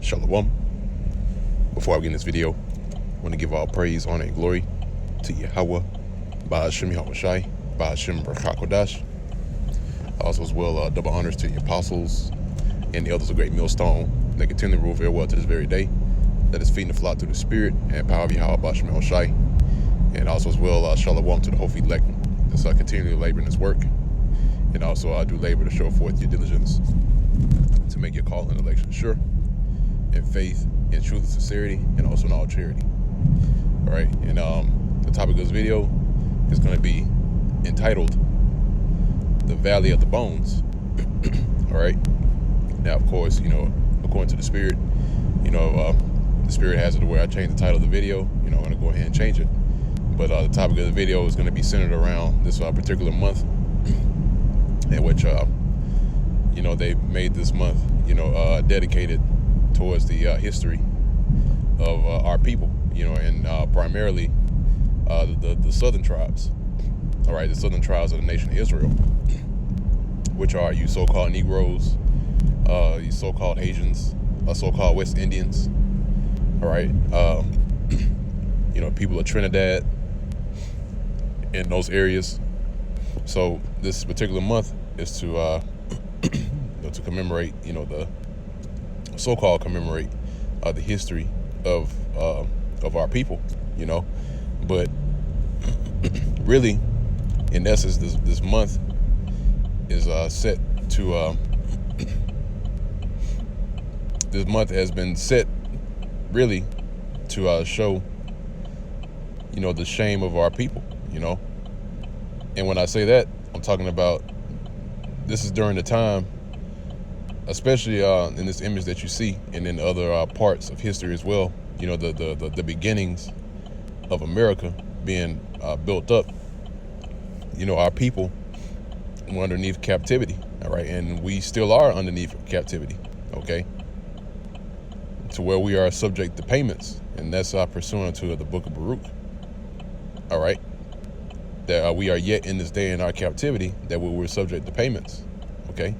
Shalom. Before I begin this video, I want to give all praise, honor, and glory to Yahweh, Ba'ashem Yahweh Shai, Ba'ashem Barak HaKodash. Also as well, double honors to the apostles and the others of great millstone that continue to rule very well to this very day, that is feeding the flock through the spirit and power of Yahweh, Ba'ashem Yahweh Shai. And also as well, shalom to the whole elect that's continually laboring this work. And also I do labor to show forth your diligence to make your call and election sure, in faith, in truth and sincerity, and also in all charity. All right, and the topic of this video is going to be entitled "The Valley of the Bones." All right. Now, of course, according to the Spirit, the Spirit has it to where I change the title of the video. I'm going to go ahead and change it. But the topic of the video is going to be centered around this particular month, in which they made this month, dedicated towards the history of our people, and primarily the southern tribes. All right, the southern tribes of the nation of Israel, which are you so-called Negroes, you so-called Asians, so-called West Indians. All right, people of Trinidad in those areas. So this particular month is to to commemorate, the so-called commemorate the history of our people, but really, in essence, this month is set to this month has been set really to show the shame of our people, and when I say that, I'm talking about this is during the time, especially in this image that you see, and in other parts of history as well, the beginnings of America being built up. Our people were underneath captivity, all right, and we still are underneath captivity, okay, to where we are subject to payments, and that's pursuant to the book of Baruch, all right, that we are yet in this day in our captivity, that we were subject to payments, okay.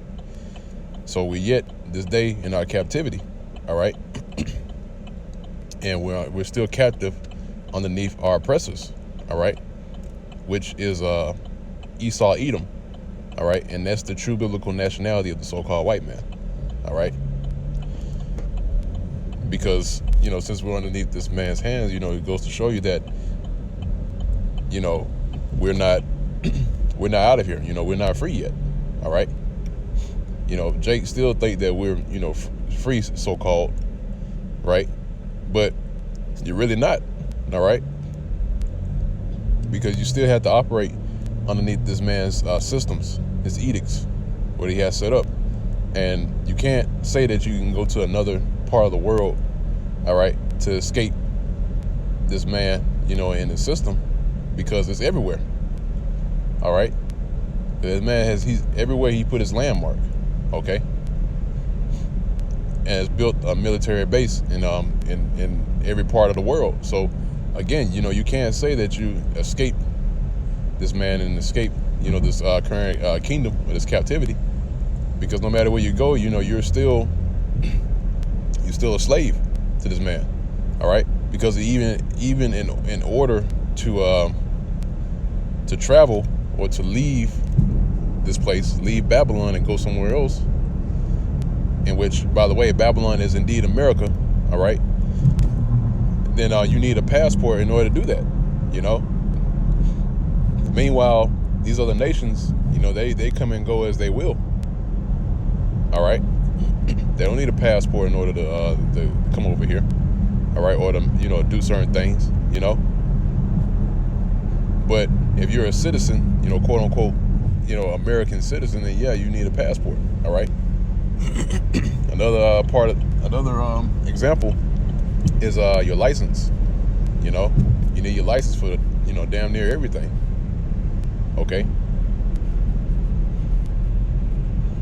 So we're yet this day in our captivity, all right, and we're still captive underneath our oppressors, all right, which is Esau, Edom, all right, and that's the true biblical nationality of the so-called white man, all right, because since we're underneath this man's hands, it goes to show you that we're not out of here, we're not free yet, all right. Jake still think that we're, free, so-called, right? But you're really not, all right? Because you still have to operate underneath this man's systems, his edicts, what he has set up. And you can't say that you can go to another part of the world, all right, to escape this man, in the system, because it's everywhere, all right? This man he's everywhere he put his landmark. Okay, and it's built a military base in every part of the world. So again, you can't say that you escape this man and escape this current kingdom or this captivity, because no matter where you go, you're still a slave to this man. All right, because even in order to travel or to leave this place, leave Babylon and go somewhere else, in which, by the way, Babylon is indeed America, all right, then you need a passport in order to do that, Meanwhile, these other nations, they come and go as they will, all right. They don't need a passport in order to come over here, all right, or to, do certain things, But if you're a citizen, quote unquote, American citizen, then yeah, you need a passport, all right. Another example is your license. You need your license for damn near everything, okay.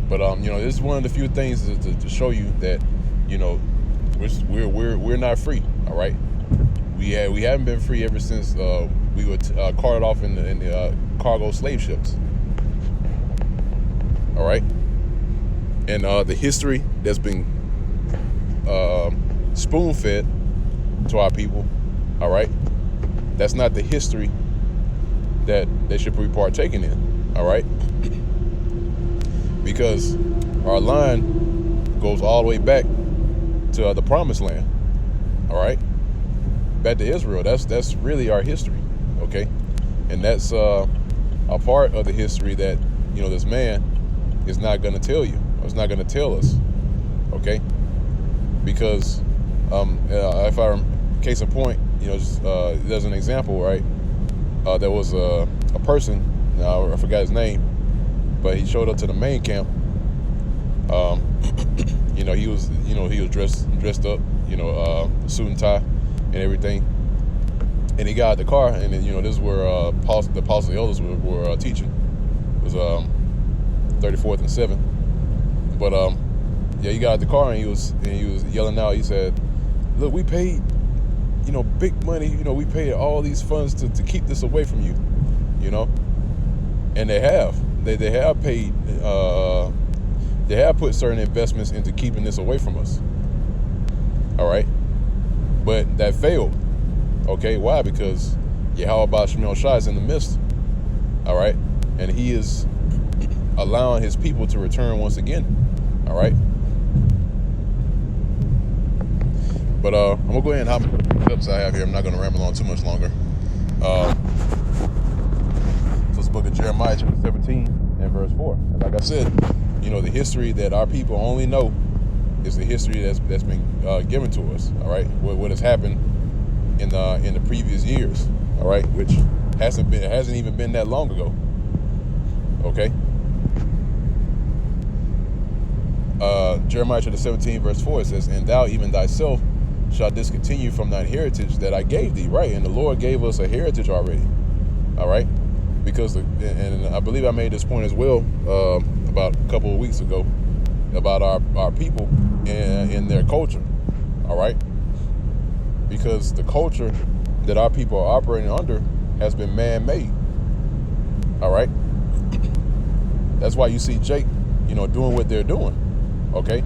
But this is one of the few things to show you that we're not free, all right. We haven't been free ever since we were carted off in the cargo slave ships. All right, and the history that's been spoon-fed to our people, all right, that's not the history that they should be partaking in, all right? Because our line goes all the way back to the promised land, all right? Back to Israel. That's really our history, okay? And that's a part of the history that, this man is not going to tell you, or is not going to tell us, okay? Because if I, case in point, there's an example, right? There was a person, I forgot his name, but he showed up to the main camp. He was dressed up, suit and tie and everything. And he got out the car, and then, this is where the apostle elders were teaching. It was 34th and 7th. But he got out the car, and he was yelling out. He said, "Look, we paid, big money. We paid all these funds to keep this away from you, And they have paid. They have put certain investments into keeping this away from us. All right, but that failed. Okay, why? Because Yahweh Shemel Shai is in the midst. All right, and he is allowing his people to return once again. All right. But I'm gonna go ahead and hop into the clips I have here. I'm not gonna ramble on too much longer. So it's the book of Jeremiah, chapter 17 and verse 4. And like I said, the history that our people only know is the history that's been given to us. All right, what has happened in the previous years. All right, which hasn't even been that long ago. Okay. Jeremiah chapter 17 verse 4, it says, "And thou even thyself shall discontinue from thine heritage that I gave thee." Right, and the Lord gave us a heritage already. All right, because and I believe I made this point as well about a couple of weeks ago about our people and their culture. All right, because the culture that our people are operating under has been man-made. All right, that's why you see Jake, doing what they're doing. Okay,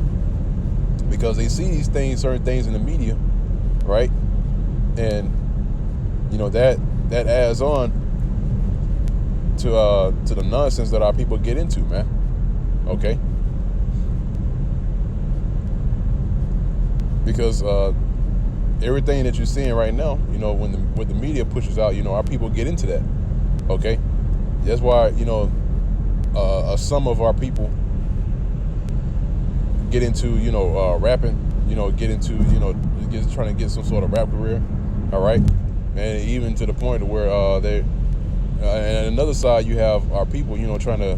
because they see these things, certain things in the media, right? And that adds on to the nonsense that our people get into, man. Okay, because everything that you're seeing right now, when the media pushes out, our people get into that. Okay, that's why some of our people get into rapping, get into trying to get some sort of rap career. All right, and even to the point of where they and on another side you have our people trying to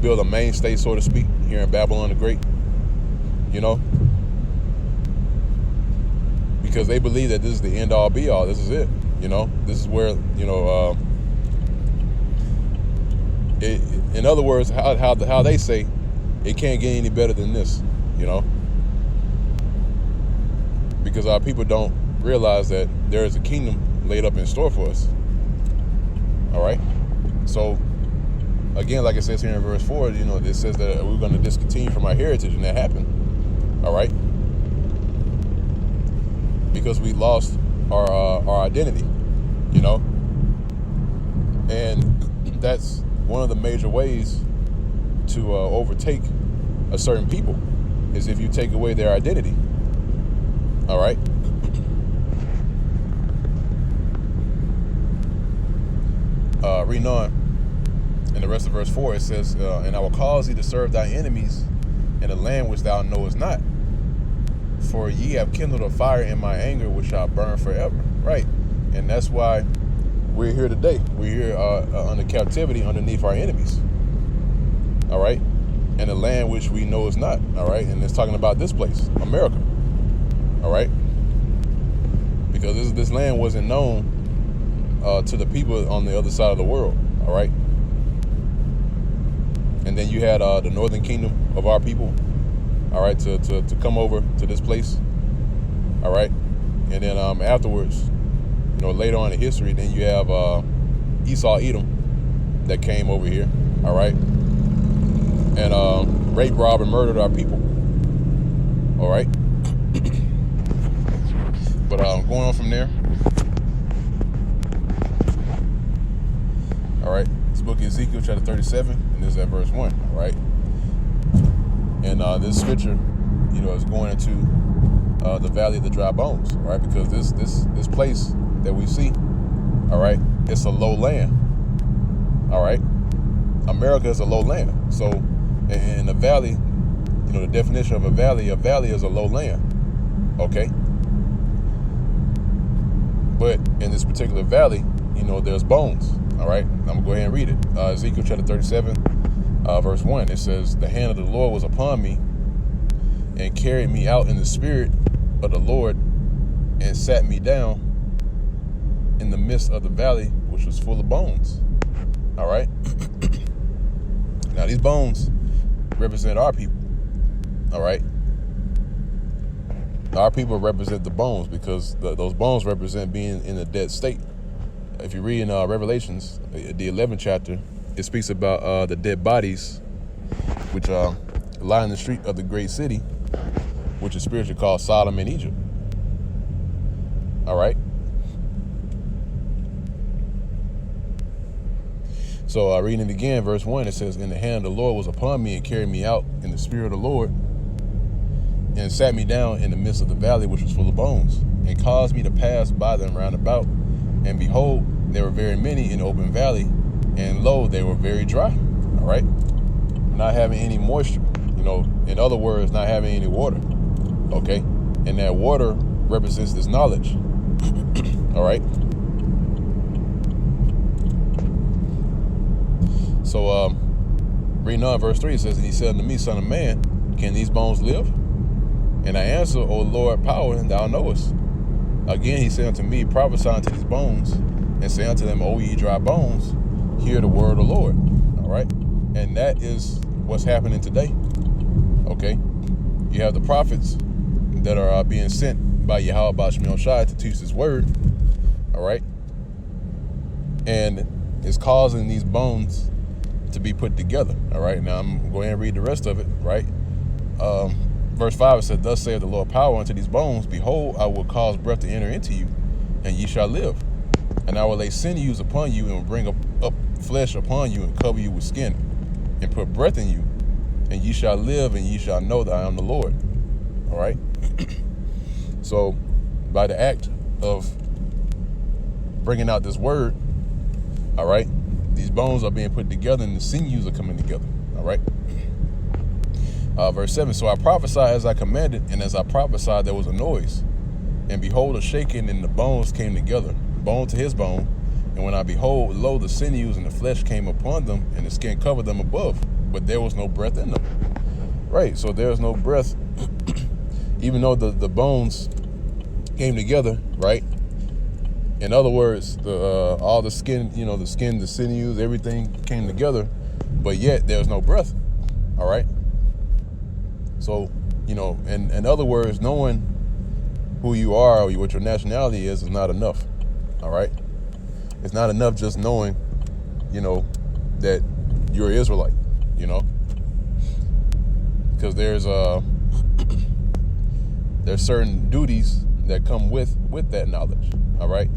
build a mainstay, so to speak, here in Babylon the Great, because they believe that this is the end all be all. This is it. This is where in other words, how they say it can't get any better than this, because our people don't realize that there is a kingdom laid up in store for us. All right, so again, like it says here in verse 4, it says that we're going to discontinue from our heritage, and that happened. All right, because we lost our identity, and that's one of the major ways to overtake a certain people is if you take away their identity. All right. Reading on in the rest of verse 4, it says, "And I will cause thee to serve thy enemies in a land which thou knowest not. For ye have kindled a fire in my anger, which shall burn forever." Right. And that's why we're here today. We're here under captivity underneath our enemies. All right. And a land which we know is not. All right. And it's talking about this place, America. All right. Because this land wasn't known to the people on the other side of the world. All right. And then you had the northern kingdom of our people, all right, to come over to this place. All right. And then afterwards, later on in history, then you have Esau, Edom, that came over here. All right. And raped, robbed, and murdered our people. All right. But going on from there. All right. This book of Ezekiel, chapter 37, and this is at verse 1. All right. And this scripture, is going into the valley of the dry bones, right? Because this place that we see, all right, it's a low land. All right. America is a low land. So in the valley, the definition of a valley is a low land. Okay. But in this particular valley, there's bones. All right. I'm going to go ahead and read it. Ezekiel chapter 37, verse 1. It says, "The hand of the Lord was upon me and carried me out in the spirit of the Lord and sat me down in the midst of the valley, which was full of bones." All right. Now, these bones represent our people. All right. Our people represent the bones because those bones represent being in a dead state. If you read in Revelations, the 11th chapter, it speaks about the dead bodies which lie in the street of the great city, which is spiritually called Sodom and Egypt. All right. So reading it again, verse 1, it says, "And the hand of the Lord was upon me and carried me out in the spirit of the Lord and sat me down in the midst of the valley, which was full of bones, and caused me to pass by them round about. And behold, there were very many in the open valley, and lo, they were very dry." All right. Not having any moisture, in other words, not having any water. Okay. And that water represents this knowledge. All right. So, reading on verse 3, it says, "And he said unto me, Son of man, can these bones live? And I answer, O Lord, power, and thou knowest. Again he said unto me, Prophesy unto these bones, and say unto them, O ye dry bones, hear the word of the Lord." All right. And that is what's happening today. Okay. You have the prophets that are being sent by Yahweh Bashmiel Shai to teach this word. All right. And it's causing these bones to be put together. All right. Now I'm going to go ahead and read the rest of it. Right. Verse 5, it said, "Thus saith the Lord power unto these bones, Behold, I will cause breath to enter into you, and ye shall live. And I will lay sinews upon you, and will bring up flesh upon you, and cover you with skin, and put breath in you, and ye shall live, and ye shall know that I am the Lord." All right. So by the act of bringing out this word, all right, these bones are being put together, and the sinews are coming together. All right. Verse 7, "So I prophesied as I commanded, and as I prophesied there was a noise. And behold, a shaking, and the bones came together, bone to his bone. And when I behold, lo, the sinews and the flesh came upon them, and the skin covered them above, but there was no breath in them." Right, so there's no breath, even though the bones came together, right? In other words, all the skin, the sinews, everything came together, but yet there's no breath. All right. So, in other words, knowing who you are or what your nationality is not enough. All right. It's not enough just knowing, that you're an Israelite, because there's certain duties that come with that knowledge. All right.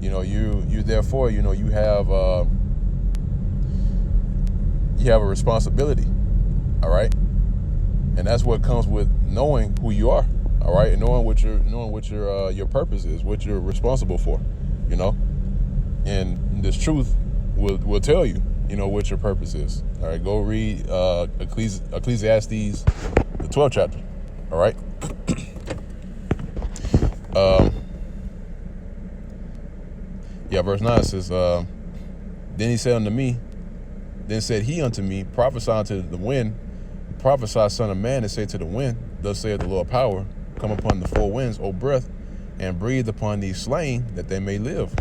You therefore, you have a responsibility. All right. And that's what comes with knowing who you are, all right, and knowing what your purpose is, what you're responsible for, and this truth will tell you, what your purpose is. All right, go read Ecclesiastes, the 12th chapter. All right. Verse 9 says, then said he unto me, Prophesy unto the wind. Prophesy, son of man, and say to the wind, Thus saith the Lord power, Come upon the four winds, O breath, and breathe upon these slain, that they may live.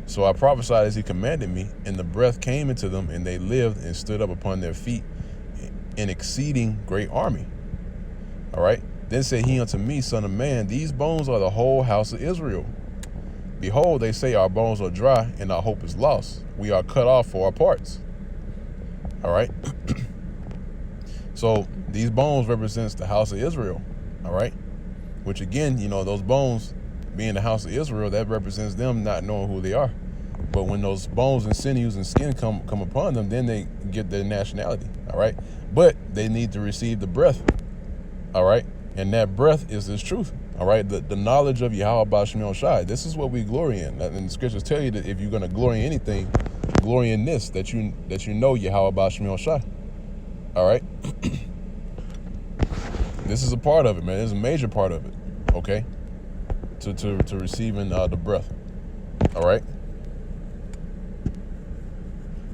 So I prophesied as he commanded me, and the breath came into them, and they lived and stood up upon their feet, an exceeding great army. All right. Then said he unto me, Son of man, these bones are the whole house of Israel. Behold, they say our bones are dry, and our hope is lost. We are cut off for our parts. All right. So these bones represents the house of Israel, all right? Which again, those bones being the house of Israel, that represents them not knowing who they are. But when those bones and sinews and skin come upon them, then they get their nationality, all right? But they need to receive the breath, all right? And that breath is this truth, all right? The knowledge of Yahweh Ba'Shem Shai. This is what we glory in. And the scriptures tell you that if you're going to glory in anything, glory in this, that you know Yahweh Ba'Shem Shai, all right? This is a part of it, man. It's a major part of it, okay? To receiving the breath, all right?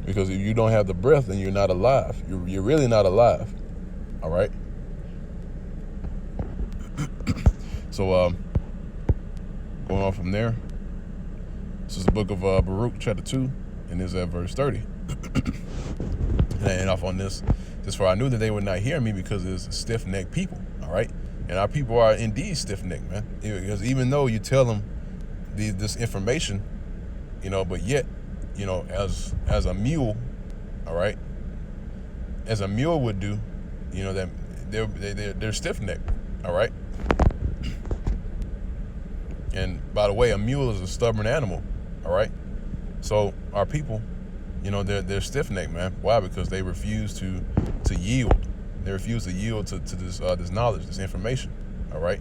Because if you don't have the breath, then you're not alive. You're really not alive, all right? So going on from there, this is the book of Baruch, chapter 2, and this is at verse 30. And I end off on this. For I knew that they would not hear me because it's stiff-necked people, all right? And our people are indeed stiff-necked, man. Because even though you tell them this information, but yet, as a mule, all right, as a mule would do, that they're stiff-necked, all right? And by the way, a mule is a stubborn animal, all right? So our people, they're stiff-necked, man. Why? Because they refuse to yield. They refuse to yield to this knowledge, this information, all right?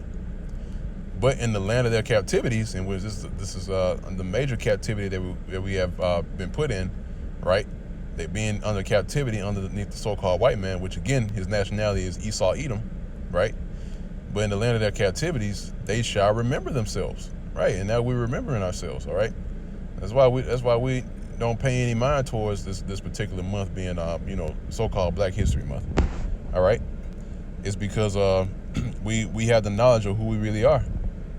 But in the land of their captivities, in which this is the major captivity that we have been put in, right? They being under captivity underneath the so-called white man, which again, his nationality is Esau Edom, right? But in the land of their captivities, they shall remember themselves, right? And now we're remembering ourselves, all right? That's why we don't pay any mind towards this particular month being so-called Black History Month, all right? It's because we have the knowledge of who we really are.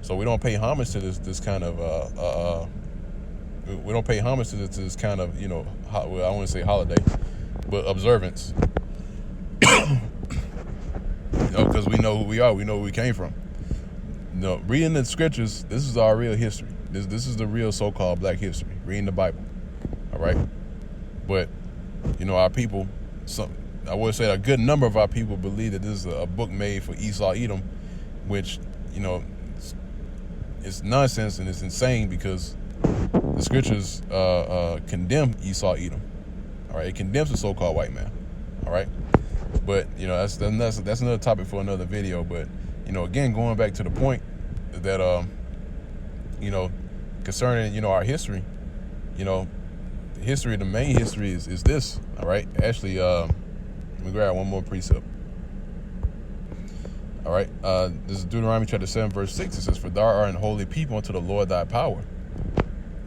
So we don't pay homage to this kind of we don't pay homage to this kind of I wouldn't say holiday, but observance. Because we know who we are, we know where we came from. Reading the scriptures, this is our real history. This is the real so-called Black history. Reading the Bible, all right. But our people, I would say a good number of our people believe that this is a book made for Esau Edom, which it's nonsense and it's insane because the scriptures condemn Esau Edom. All right, it condemns the so-called white man. All right, but that's another topic for another video. But again, going back to the point that concerning our history, the main history is this. All right, actually, let me grab one more precept. All right, this is Deuteronomy chapter 7, verse 6. It says, "For thou art an holy people unto the Lord thy power.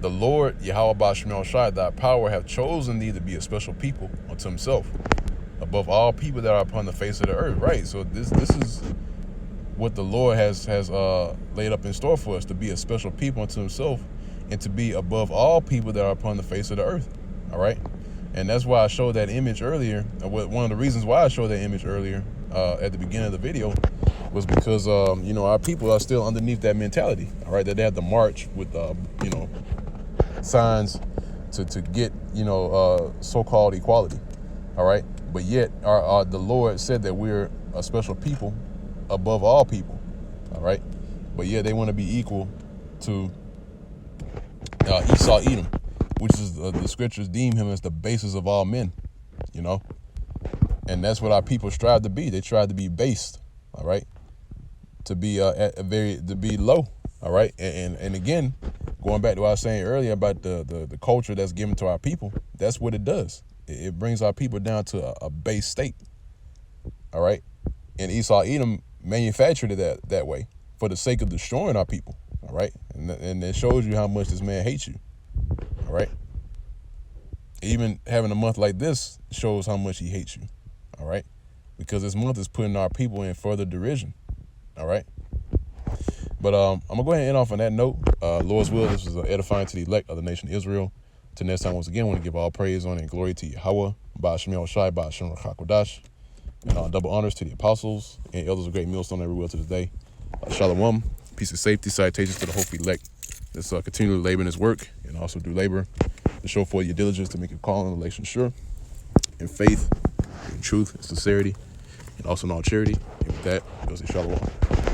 The Lord, Yahweh Ba'Shem Shai, thy power, hath chosen thee to be a special people unto himself, above all people that are upon the face of the earth." Right, so this is what the Lord has laid up in store for us, to be a special people unto himself and to be above all people that are upon the face of the earth. All right, and that's why I showed that image earlier. One of the reasons why I showed that image earlier at the beginning of the video was because our people are still underneath that mentality, all right, that they have to march with signs to get so-called equality, all right. But yet the Lord said that we're a special people above all people, all right. But yet they want to be equal to Esau Edom, which is the scriptures deem him as the basis of all men, and that's what our people strive to be. They strive to be based, all right, to be to be low, all right. And again, going back to what I was saying earlier about the culture that's given to our people, that's what it does. It brings our people down to a base state, all right. And Esau Edom manufactured it that way for the sake of destroying our people, all right. And it shows you how much this man hates you, all right. Even having a month like this shows how much he hates you, all right, because this month is putting our people in further derision, all right. But I'm gonna go ahead and end off on that note. Lord's will, this was edifying to the elect of the nation of Israel. Till next time, once again, I want to give all praise, honor, and glory to Yahweh, Ba'Shem Shai, Ba'Shem Rachakodash, and double honors to the apostles and elders of great millstone everywhere to this day. Shalom, peace and safety, salutations to the hopeful elect. Let's continually labor in his work and also do labor to show forth your diligence to make your calling and election sure, in faith, in truth, and sincerity, also in all charity. And with that, go say shalom.